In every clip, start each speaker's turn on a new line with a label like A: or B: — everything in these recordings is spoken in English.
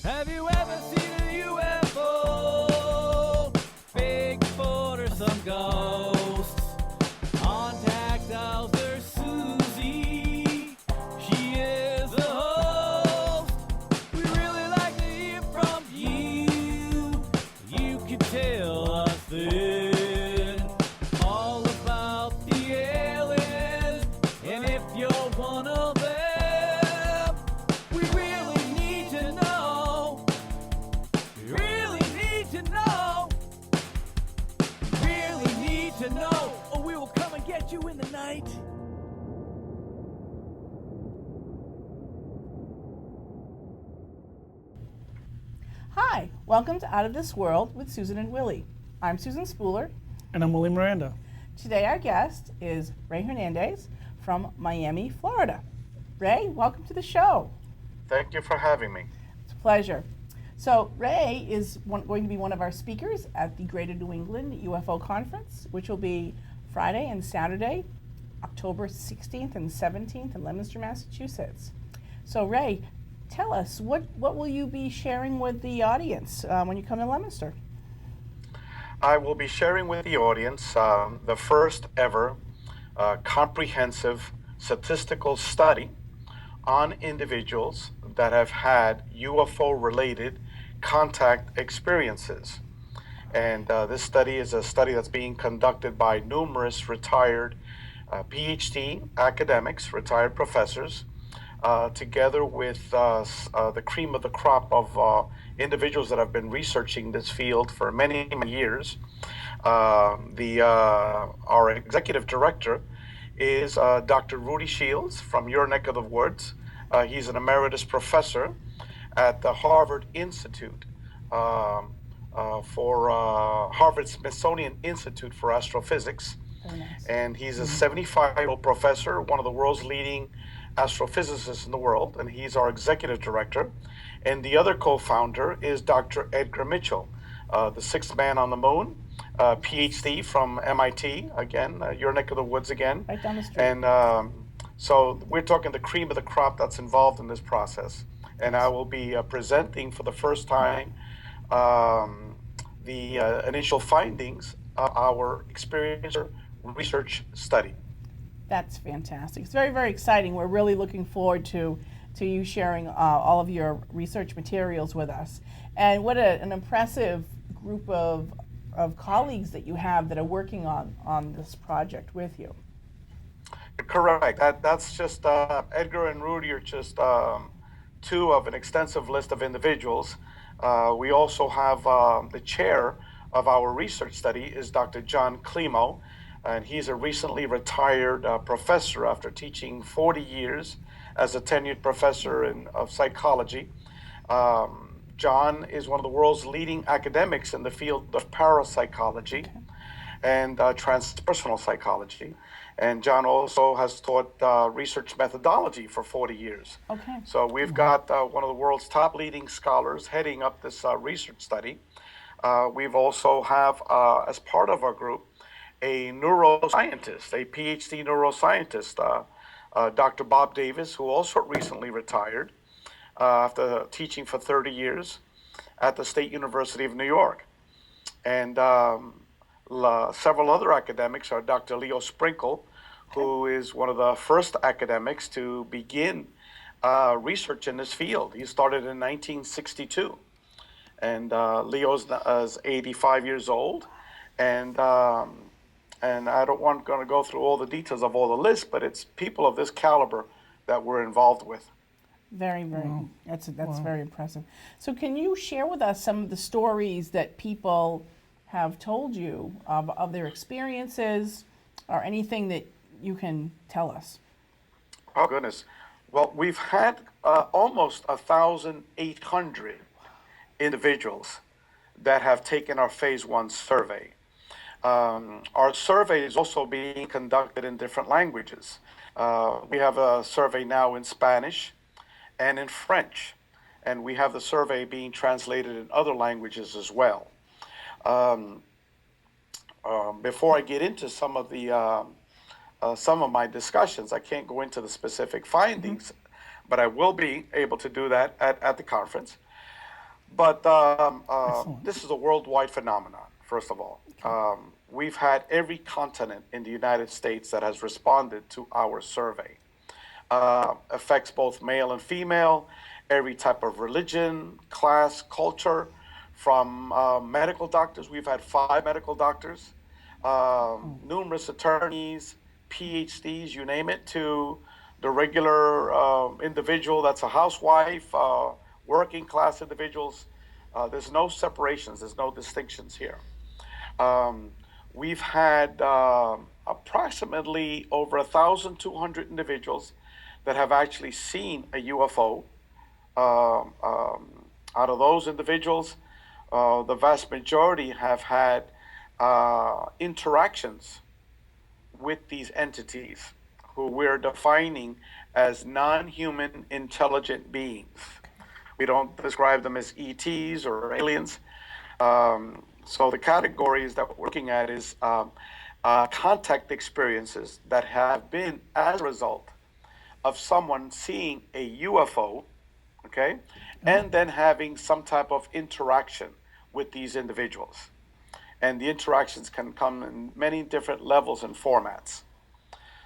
A: Have you ever seen a UFO? Bigfoot or some ghosts? On Tactiles, there's Susie. She is the host. We really like to hear from you. You can tell us then all about the aliens. And if you're one of them, we really need to know. We really need to know. Really need to know, or we will come and get you in the night.
B: Hi, welcome to Out of This World with Susan and Willy. I'm Susan Spooler.
C: And I'm Willie Miranda.
B: Today our guest is Rey Hernandez from Miami, Florida. Rey, welcome to the show.
D: Thank you for having me.
B: It's a pleasure. So Rey is going to be one of our speakers at the Greater New England UFO Conference, which will be Friday and Saturday, October 16th and 17th in Leominster, Massachusetts. So Rey, tell us, what will you be sharing with the audience when you come to Leominster?
D: I will be sharing with the audience the first ever comprehensive statistical study on individuals that have had UFO-related contact experiences. And this study is a study that's being conducted by numerous retired PhD academics, retired professors, together with the cream of the crop of individuals that have been researching this field for many, many years. Our executive director is Dr. Rudy Shields from your neck of the woods. He's an emeritus professor at the Harvard Institute for Harvard Smithsonian Institute for Astrophysics.
B: Very nice.
D: And he's a 75-year-old professor, one of the world's leading astrophysicists in the world, and he's our executive director. And the other co-founder is Dr. Edgar Mitchell, the sixth man on the moon, PhD from MIT, again, your neck of the woods again.
B: Right down the street.
D: And so we're talking the cream of the crop that's involved in this process. And I will be presenting for the first time the initial findings of our experiencer research study.
B: That's fantastic. It's very, very exciting. We're really looking forward to you sharing all of your research materials with us. And what an impressive group of colleagues that you have that are working on this project with you.
D: Correct. That's just Edgar and Rudy are just two of an extensive list of individuals. We also have the chair of our research study is Dr. John Climo, and he's a recently retired professor after teaching 40 years as a tenured professor of psychology. John is one of the world's leading academics in the field of parapsychology and transpersonal psychology. And John also has taught research methodology for 40 years.
B: Okay.
D: So we've got one of the world's top leading scholars heading up this research study. We've also have, as part of our group, a neuroscientist, a PhD neuroscientist, Dr. Bob Davis, who also recently retired after teaching for 30 years at the State University of New York. And several other academics are Dr. Leo Sprinkle, who is one of the first academics to begin research in this field. He started in 1962. And Leo's 85 years old. And I don't want to go through all the details of all the lists, but it's people of this caliber that we're involved with.
B: Very, very. Wow. That's very impressive. So can you share with us some of the stories that people have told you of their experiences, or anything that you can tell us?
D: Oh, goodness. Well, we've had almost 1,800 individuals that have taken our phase 1 survey. Our survey is also being conducted in different languages. We have a survey now in Spanish and in French, and we have the survey being translated in other languages as well. Before I get into some of my discussions, I can't go into the specific findings, but I will be able to do that at the conference. But
C: Excellent.
D: this is a worldwide phenomenon, first of all. We've had every continent in the United States that has responded to our survey. Affects both male and female, every type of religion, class, culture, from medical doctors. We've had 5 medical doctors, numerous attorneys, PhDs, you name it, to the regular individual that's a housewife, working class individuals. There's no separations, there's no distinctions here. Um, we've had approximately over 1,200 individuals that have actually seen a UFO. Out of those individuals, the vast majority have had interactions with these entities who we're defining as non-human intelligent beings. We don't describe them as ETs or aliens. So the categories that we're looking at is contact experiences that have been as a result of someone seeing a UFO, okay, and then having some type of interaction with these individuals. And the interactions can come in many different levels and formats.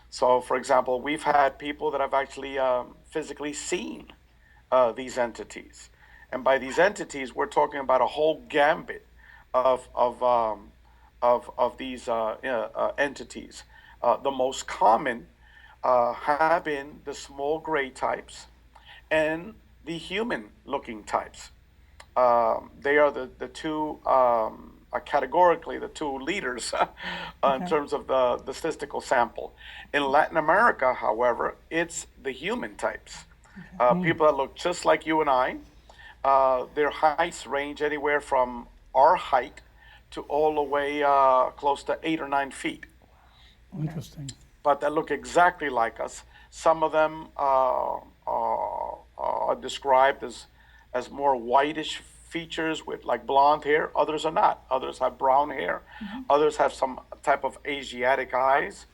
D: So, for example, we've had people that have actually physically seen these entities. And by these entities, we're talking about a whole gambit of these entities. The most common have been the small gray types and the human looking types. They are the two, categorically, the two leaders in terms of the statistical sample. In Latin America, however, it's the human types. People that look just like you and I. Their heights range anywhere from our height to all the way close to 8 or 9 feet.
C: Interesting.
D: But that look exactly like us. Some of them are described as more whitish features with like blonde hair. Others are not. Others have brown hair. Others have some type of Asiatic eyes.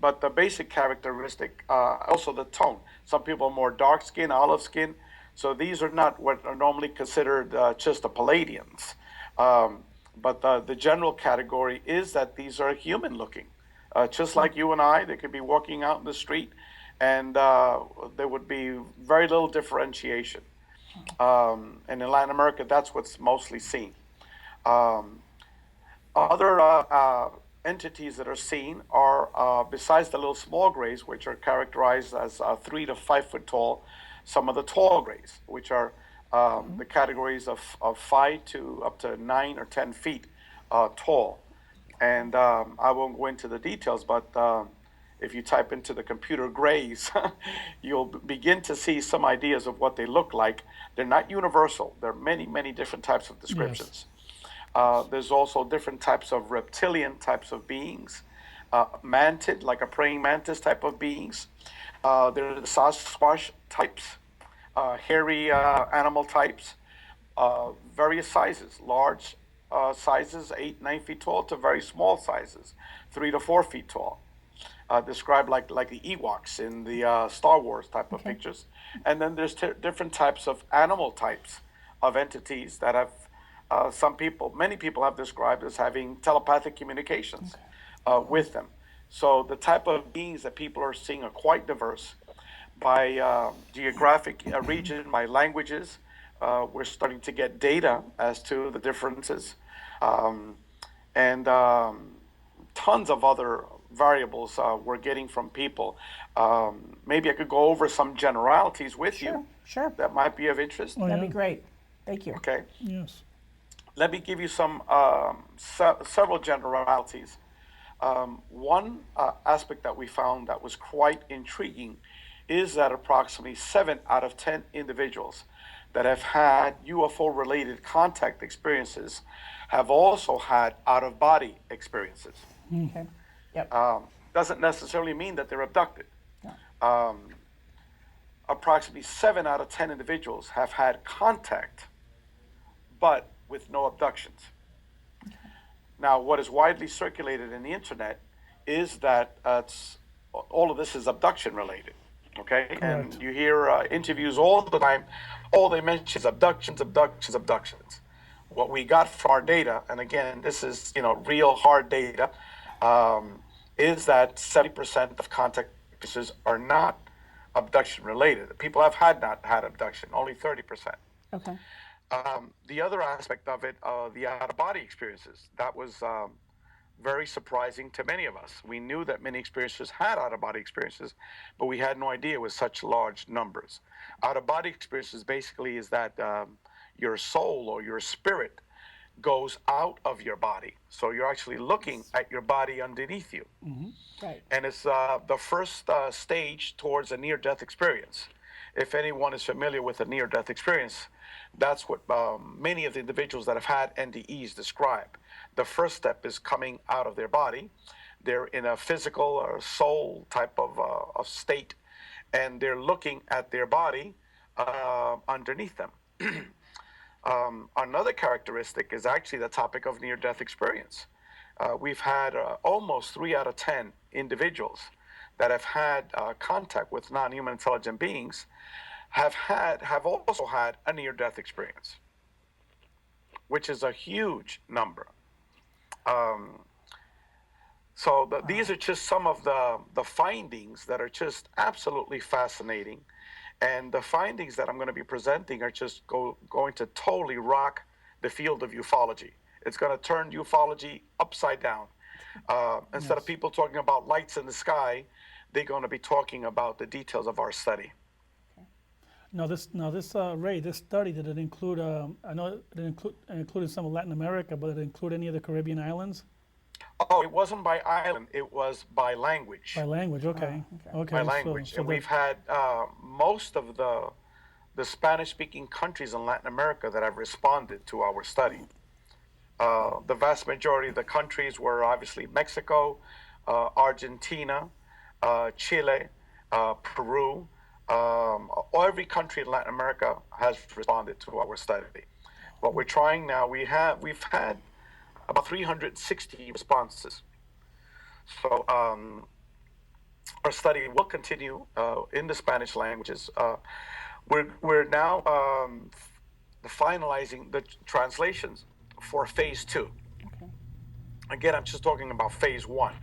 D: But the basic characteristic, also the tone. Some people are more dark skin, olive skin. So these are not what are normally considered just the Palladians. But the general category is that these are human looking. Just like you and I, they could be walking out in the street and there would be very little differentiation. And in Latin America, that's what's mostly seen. Other entities that are seen are, besides the little small grays, which are characterized as 3 to 5 foot tall, some of the tall grays, which are the categories of 5 to up to 9 or 10 feet tall. And I won't go into the details, but if you type into the computer grays, you'll begin to see some ideas of what they look like. They're not universal. There are many, many different types of descriptions. There's also different types of reptilian types of beings, mantid, like a praying mantis type of beings. There are the Sasquatch types, hairy animal types, various sizes, large sizes, 8, 9 feet tall, to very small sizes, 3 to 4 feet tall. Described like the Ewoks in the Star Wars type of pictures. And then there's different types of animal types of entities that have many people have described as having telepathic communications with them. So the type of beings that people are seeing are quite diverse by geographic region, by languages. We're starting to get data as to the differences, and tons of other variables we're getting from people. Maybe I could go over some generalities with you
B: Sure.
D: that might be of interest.
C: Oh,
B: That'd
C: yeah.
B: be great. Thank you.
D: Okay.
C: Yes.
D: Let me give you some several generalities. One aspect that we found that was quite intriguing is that approximately 7 out of 10 individuals that have had UFO-related contact experiences have also had out-of-body experiences.
B: Okay. Yep.
D: Doesn't necessarily mean that they're abducted.
B: No.
D: Approximately 7 out of 10 individuals have had contact, but with no abductions. Now, what is widely circulated in the internet is that all of this is abduction related. Okay, and you hear interviews all the time. all they mention is abductions, abductions, abductions. What we got from our data, and again, this is real hard data, is that 70% of contact experiences are not abduction related. People have not had abduction, only 30%.
B: Okay.
D: The other aspect of it, the out-of-body experiences, that was very surprising to many of us. We knew that many experiencers had out-of-body experiences, but we had no idea it was such large numbers. Out-of-body experiences basically is that your soul or your spirit goes out of your body. So you're actually looking at your body underneath you.
B: Right.
D: And it's the first stage towards a near-death experience. If anyone is familiar with a near-death experience, that's what many of the individuals that have had NDEs describe. The first step is coming out of their body. They're in a physical or soul type of state, and they're looking at their body underneath them. Another characteristic is actually the topic of near-death experience. We've had almost 3 out of 10 individuals that have had contact with non-human intelligent beings have also had a near-death experience, which is a huge number. These are just some of the findings that are just absolutely fascinating. And the findings that I'm going to be presenting are just going to totally rock the field of ufology. It's going to turn ufology upside down. Instead of people talking about lights in the sky, they're going to be talking about the details of our study.
C: Now this Ray, this study, did it include? I know it included some of Latin America, but did it include any of the Caribbean islands?
D: Oh, it wasn't by island; it was by language.
C: By language, okay.
D: By language, and we've had most of the Spanish-speaking countries in Latin America that have responded to our study. The vast majority of the countries were obviously Mexico, Argentina, Chile, Peru. Every country in Latin America has responded to our study. What we're trying now, we've had about 360 responses. So our study will continue in the Spanish languages. We're now finalizing the translations for phase 2.
B: Okay.
D: Again, I'm just talking about phase 1.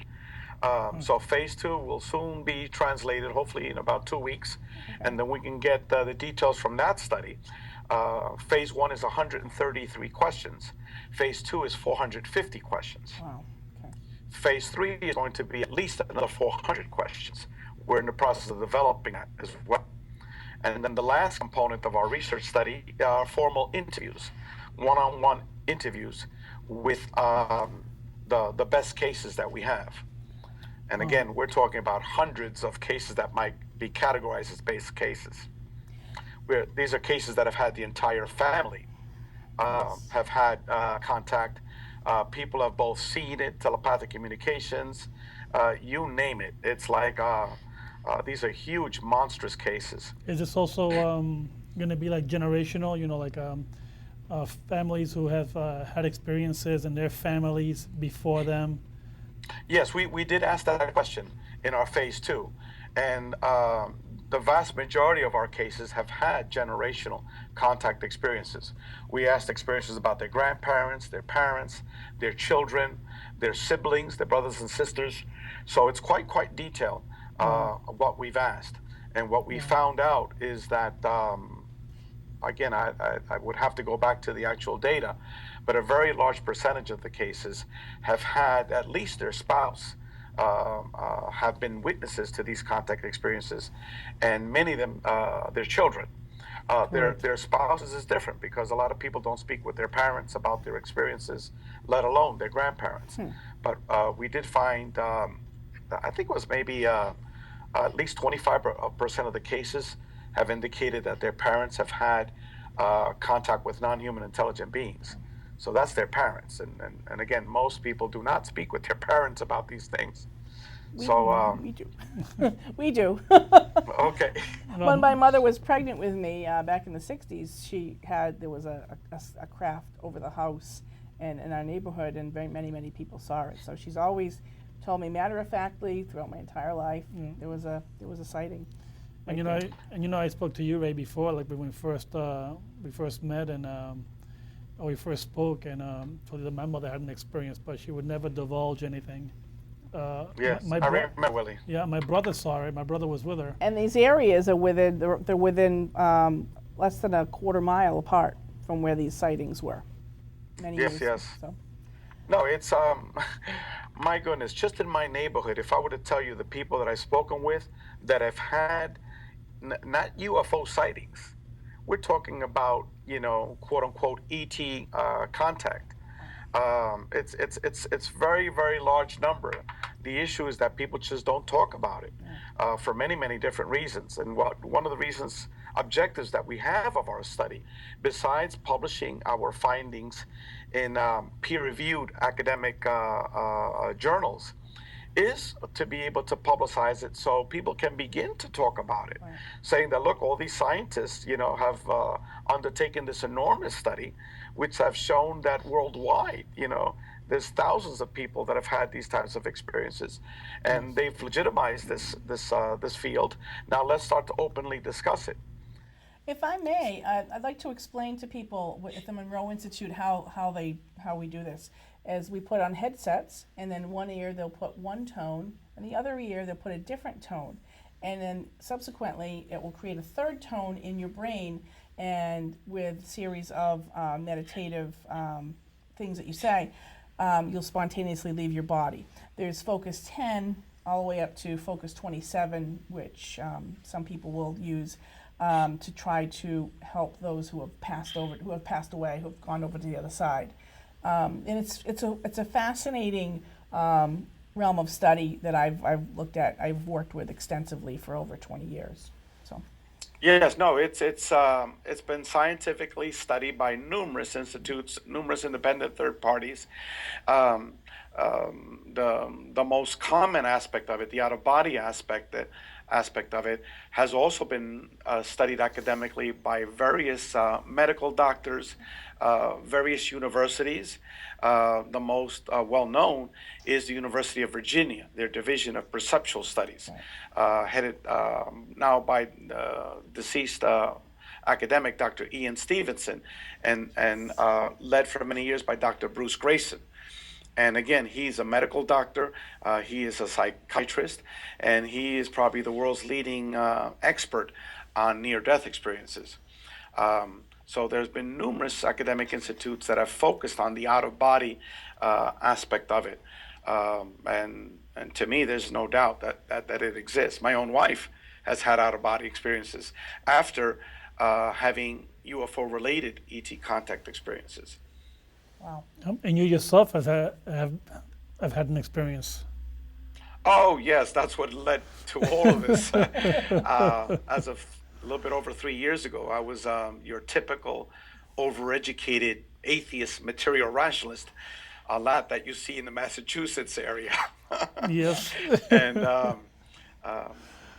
D: So phase 2 will soon be translated, hopefully in about 2 weeks, and then we can get the details from that study. Phase 1 is 133 questions. Phase 2 is 450 questions.
B: Wow. Okay.
D: Phase 3 is going to be at least another 400 questions. We're in the process of developing that as well. And then the last component of our research study are formal interviews, one-on-one interviews with the best cases that we have. And again, we're talking about hundreds of cases that might be categorized as base cases. These are cases that have had the entire family have had contact. People have both seen it, telepathic communications, you name it. It's like these are huge, monstrous cases.
C: Is this also going to be like generational? Like families who have had experiences and their families before them?
D: Yes, we did ask that question in our phase 2, and the vast majority of our cases have had generational contact experiences. We asked experiences about their grandparents, their parents, their children, their siblings, their brothers and sisters. So it's quite detailed what we've asked. And what we found out is that, again, I would have to go back to the actual data, but a very large percentage of the cases have had at least their spouse have been witnesses to these contact experiences, and many of them, their children. Their spouses is different because a lot of people don't speak with their parents about their experiences, let alone their grandparents. But we did find, I think it was maybe at least 25% of the cases have indicated that their parents have had contact with non-human intelligent beings. So that's their parents. And again, most people do not speak with their parents about these things.
B: We do. We do.
D: Okay.
B: When my mother was pregnant with me back in the 60s, there was a craft over the house and in our neighborhood, and many people saw it. So she's always told me matter-of-factly throughout my entire life there was a sighting.
C: And I spoke to you, Ray, before, like when we first met, and or we first spoke, and told you that my mother had an experience, but she would never divulge anything.
D: Yes,
C: my
D: I
C: bro-
D: remember Willie.
C: Yeah, my brother saw it. My brother was with her.
B: And these areas are within, they're within less than a quarter mile apart from where these sightings were. Many
D: Yes,
B: years.
D: yes.
B: So.
D: No, it's my goodness, just in my neighborhood, if I were to tell you the people that I've spoken with that have had not UFO sightings, we're talking about, quote unquote ET contact. It's very, very large number. The issue is that people just don't talk about it for many, many different reasons. And one of the reasons, objectives that we have of our study, besides publishing our findings in peer-reviewed academic journals, is to be able to publicize it so people can begin to talk about it, right. Saying that, look, all these scientists, have undertaken this enormous study, which have shown that worldwide, there's thousands of people that have had these types of experiences, and they've legitimized this field. Now let's start to openly discuss it.
B: If I may, I'd like to explain to people at the Monroe Institute how we do this. As we put on headsets, and then one ear they'll put one tone, and the other ear they'll put a different tone, and then subsequently it will create a third tone in your brain, and with series of meditative things that you say, you'll spontaneously leave your body. There's focus 10 all the way up to focus 27, which some people will use to try to help those who have passed away, who have gone over to the other side. And it's a fascinating realm of study that I've looked at. I've worked with extensively for over 20 years. So.
D: Yes, no, it's been scientifically studied by numerous institutes, numerous independent third parties. The most common aspect of it, the out-of-body aspect of it, has also been studied academically by various medical doctors, various universities. The most well-known is the University of Virginia, their Division of Perceptual Studies, headed now by deceased academic Dr. Ian Stevenson, and led for many years by Dr. Bruce Grayson. And again, he's a medical doctor, he is a psychiatrist, and he is probably the world's leading expert on near-death experiences. So there's been numerous academic institutes that have focused on the out-of-body aspect of it. And to me, there's no doubt that it exists. My own wife has had out-of-body experiences after having UFO-related ET contact experiences.
B: Wow.
C: And you yourself have had an experience.
D: Oh, yes, that's what led to all of this. As of a little bit over 3 years ago, I was your typical overeducated atheist material rationalist, a lot that you see in the Massachusetts area.
C: Yes.
D: And no,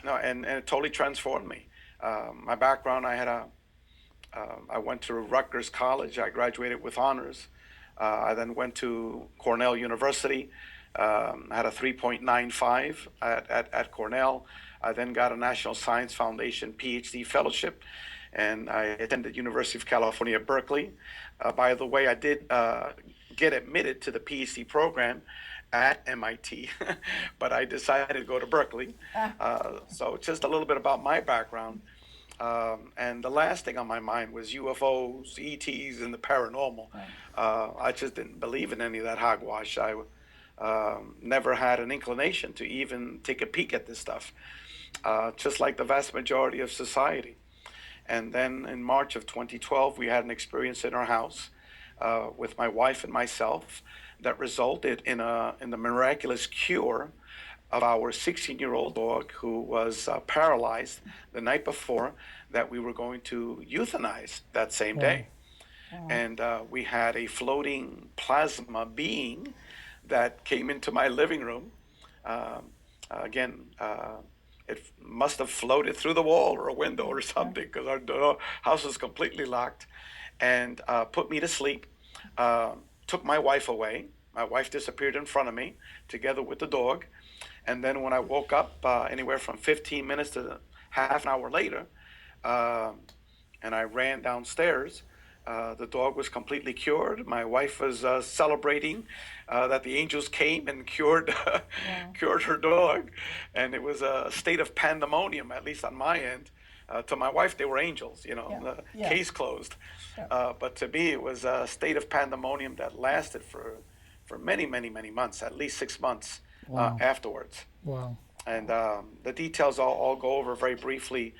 D: and it totally transformed me. My background, I went to Rutgers College. I graduated with honors. I then went to Cornell University. I had a 3.95 at Cornell. I then got a National Science Foundation PhD fellowship, and I attended University of California, Berkeley. By the way, I did get admitted to the PhD program at MIT, but I decided to go to Berkeley. So just a little bit about my background. And the last thing on my mind was UFOs, ETs, and the paranormal. I just didn't believe in any of that hogwash. I never had an inclination to even take a peek at this stuff, just like the vast majority of society. And then in March of 2012, we had an experience in our house with my wife and myself that resulted in the miraculous cure of our 16-year-old dog who was paralyzed the night before that we were going to euthanize that same day. And we had a floating plasma being that came into my living room. It must have floated through the wall or a window or something, because our house was completely locked, and put me to sleep, took my wife away. My wife disappeared in front of me together with the dog. And then when I woke up, anywhere from 15 minutes to half an hour later, and I ran downstairs. The dog was completely cured. My wife was celebrating that the angels came and cured cured her dog, and it was a state of pandemonium, at least on my end. To my wife, they were angels, case closed. But to me, it was a state of pandemonium that lasted for many, many, many months, at least 6 months afterwards.
C: Wow.
D: And the details I'll go over very briefly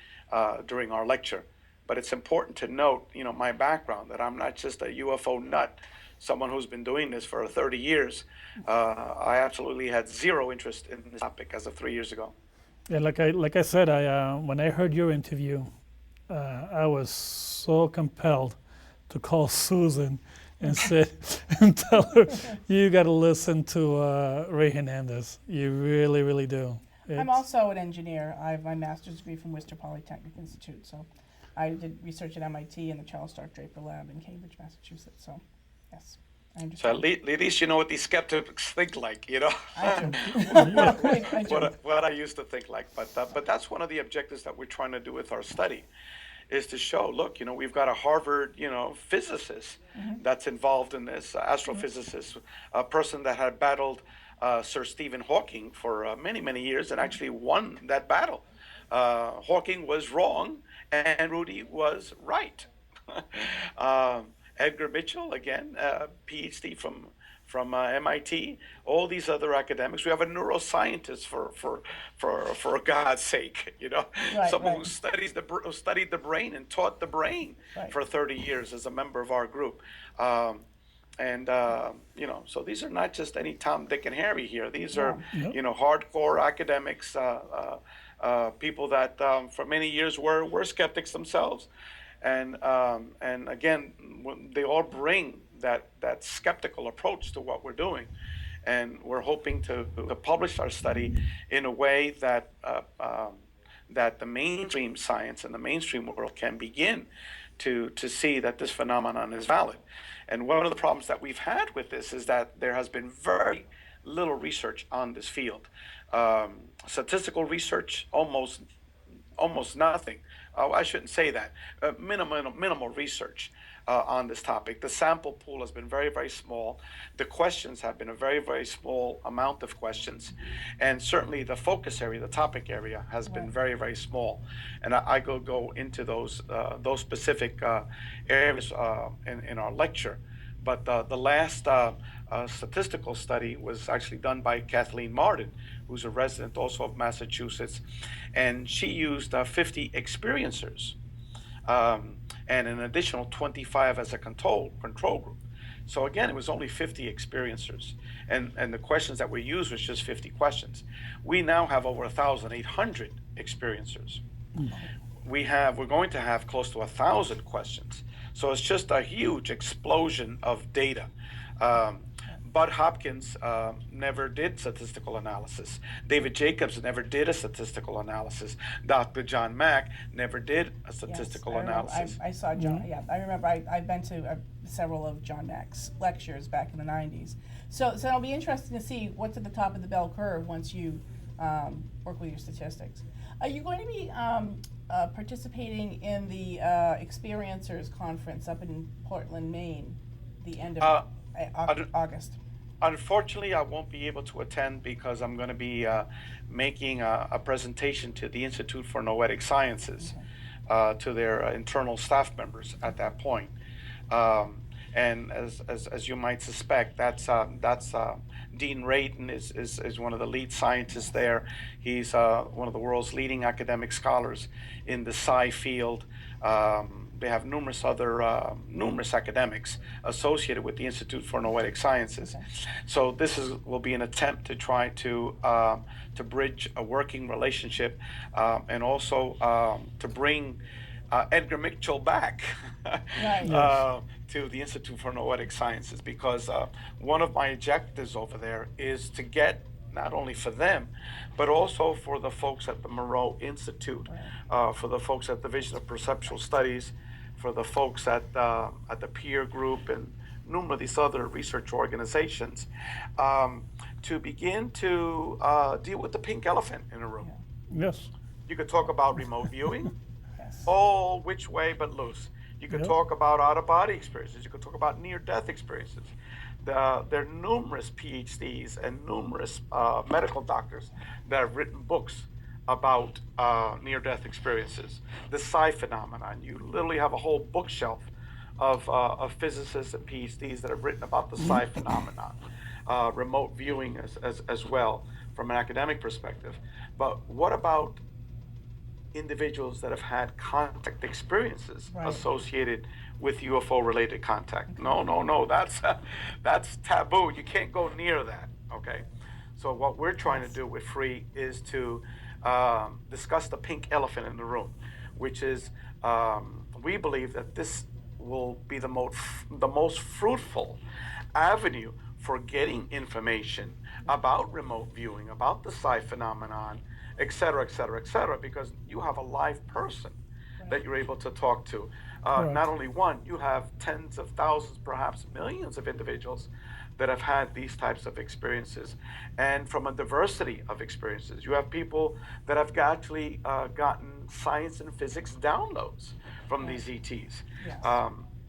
D: during our lecture. But it's important to note, my background, that I'm not just a UFO nut, someone who's been doing this for 30 years. I absolutely had zero interest in this topic as of 3 years ago.
C: Yeah, like I said, when I heard your interview, I was so compelled to call Susan and say and tell her, you got to listen to Rey Hernandez. You really, really do.
B: I'm also an engineer. I have my master's degree from Worcester Polytechnic Institute. So I did research at MIT and the Charles Stark Draper Lab in Cambridge, Massachusetts. So, yes, I
D: So
B: understand.
D: at least you know what these skeptics think like,
B: I do. I do.
D: what I used to think like. But that's one of the objectives that we're trying to do with our study, is to show, look, we've got a Harvard, physicist that's involved in this, astrophysicist, a person that had battled Sir Stephen Hawking for many, many years and actually won that battle. Hawking was wrong and Rudy was right. Edgar Mitchell, again, PhD from MIT, all these other academics. We have a neuroscientist for God's sake, someone who studied the brain and taught the brain for 30 years as a member of our group. So these are not just any Tom, Dick, and Harry here. These are, hardcore academics, people that for many years were skeptics themselves. And again, they all bring that skeptical approach to what we're doing. And we're hoping to publish our study in a way that that the mainstream science and the mainstream world can begin to see that this phenomenon is valid. And one of the problems that we've had with this is that there has been very little research on this field. Statistical research, almost nothing. I shouldn't say that. Minimal research on this topic. The sample pool has been very, very small. The questions have been a very, very small amount of questions. And certainly the focus area, the topic area, has been very, very small. And I go into those specific areas in our lecture. But the last statistical study was actually done by Kathleen Martin, who's a resident also of Massachusetts. And she used 50 experiencers and an additional 25 as a control group. So again, it was only 50 experiencers. And the questions that we used was just 50 questions. We now have over 1,800 experiencers. We're going to have close to 1,000 questions. So it's just a huge explosion of data. Bud Hopkins never did statistical analysis. David Jacobs never did a statistical analysis. Dr. John Mack never did a statistical analysis.
B: I saw John. Yeah, I remember. I've been to several of John Mack's lectures back in the '90s. So it'll be interesting to see what's at the top of the bell curve once you work with your statistics. Are you going to be participating in the Experiencers Conference up in Portland, Maine, the end of August?
D: Unfortunately, I won't be able to attend because I'm going to be making a presentation to the Institute for Noetic Sciences, to their internal staff members at that point. And as you might suspect, that's Dean Radin is one of the lead scientists there. He's one of the world's leading academic scholars in the psi field. They have numerous academics associated with the Institute for Noetic Sciences. Okay. So this will be an attempt to try to bridge a working relationship, and also to bring Edgar Mitchell back to the Institute for Noetic Sciences, because one of my objectives over there is to get, not only for them, but also for the folks at the Moreau Institute, for the folks at the Division of Perceptual Studies, for the folks at the peer group and numerous of these other research organizations, to begin to deal with the pink elephant in the room.
C: Yes.
D: You could talk about remote viewing,
B: Yes.
D: all which way but loose. You could
C: Yep.
D: talk about out-of-body experiences. You could talk about near-death experiences. There are numerous PhDs and numerous medical doctors that have written books about near-death experiences, the psi phenomenon. You literally have a whole bookshelf of physicists and PhDs that have written about the psi phenomenon, remote viewing as well from an academic perspective. But what about individuals that have had contact experiences
B: Right.
D: associated with UFO-related contact? No, that's taboo. You can't go near that. Okay, so what we're trying to do with Free is to discuss the pink elephant in the room, which is we believe that this will be the most fruitful avenue for getting information about remote viewing, about the psi phenomenon, et cetera, et cetera, et cetera, because you have a live person that you're able to talk to. Not only one, you have tens of thousands, perhaps millions of individuals that have had these types of experiences, and from a diversity of experiences. You have people that have actually gotten science and physics downloads from these ETs.
B: Yes.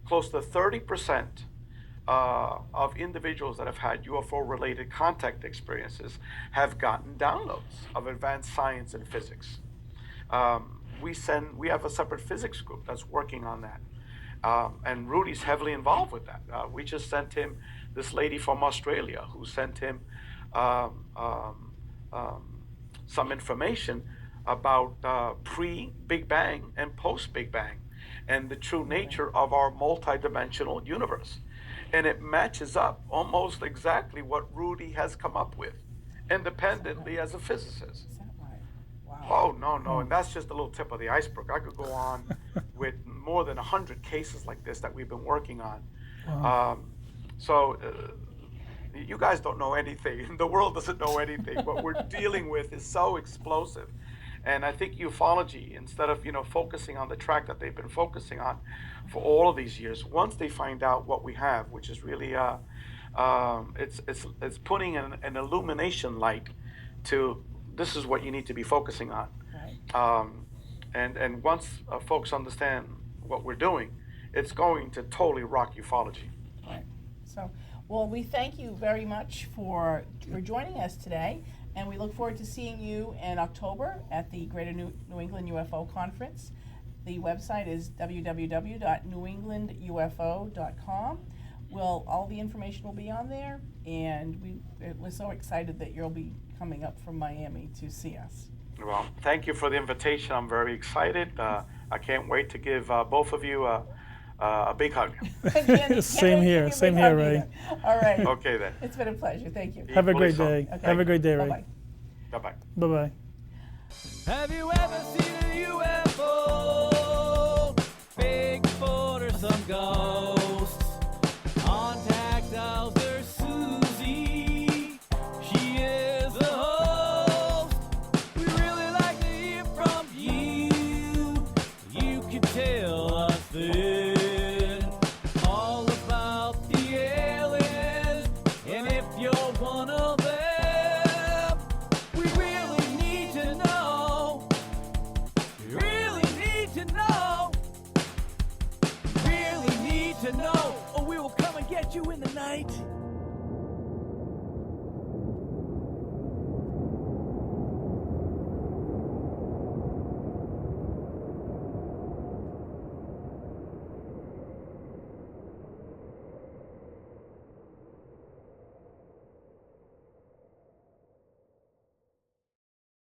D: Close to 30% of individuals that have had UFO-related contact experiences have gotten downloads of advanced science and physics. We have a separate physics group that's working on that. And Rudy's heavily involved with that. We just sent him this lady from Australia who sent him some information about pre-Big Bang and post-Big Bang and the true nature of our multidimensional universe. And it matches up almost exactly what Rudy has come up with independently as a physicist.
B: Is that right? Wow.
D: Oh, no, and that's just a little tip of the iceberg. I could go on with more than 100 cases like this that we've been working on. So you guys don't know anything. The world doesn't know anything. What we're dealing with is so explosive. And I think ufology, instead of focusing on the track that they've been focusing on for all of these years, once they find out what we have, which is really it's putting an illumination light to this is what you need to be focusing on.
B: Right.
D: And once folks understand what we're doing, it's going to totally rock ufology.
B: Right. So, well, we thank you very much for joining us today, and we look forward to seeing you in October at the Greater New England UFO Conference. The website is www.newenglandufo.com. All the information will be on there, and we're so excited that you'll be coming up from Miami to see us.
D: Well, thank you for the invitation. I'm very excited. I can't wait to give both of you a big hug.
C: Same here, Ray.
B: All right.
D: Okay then.
B: It's been a pleasure. Thank you.
C: Have a
D: Equally
C: great
D: so.
C: day.
B: Okay.
C: Have a great day, Ray.
B: Bye-bye.
D: Bye-bye.
C: Bye-bye.
A: Have you ever seen a UFO? Bigfoot or some ghosts? Contact us, there's Susie. She is the host. We really like to hear from you. You can tell us then all about the aliens. And if you're one of them, we really need to know. We really need to know. Really need to know, or we will come and get you in the night.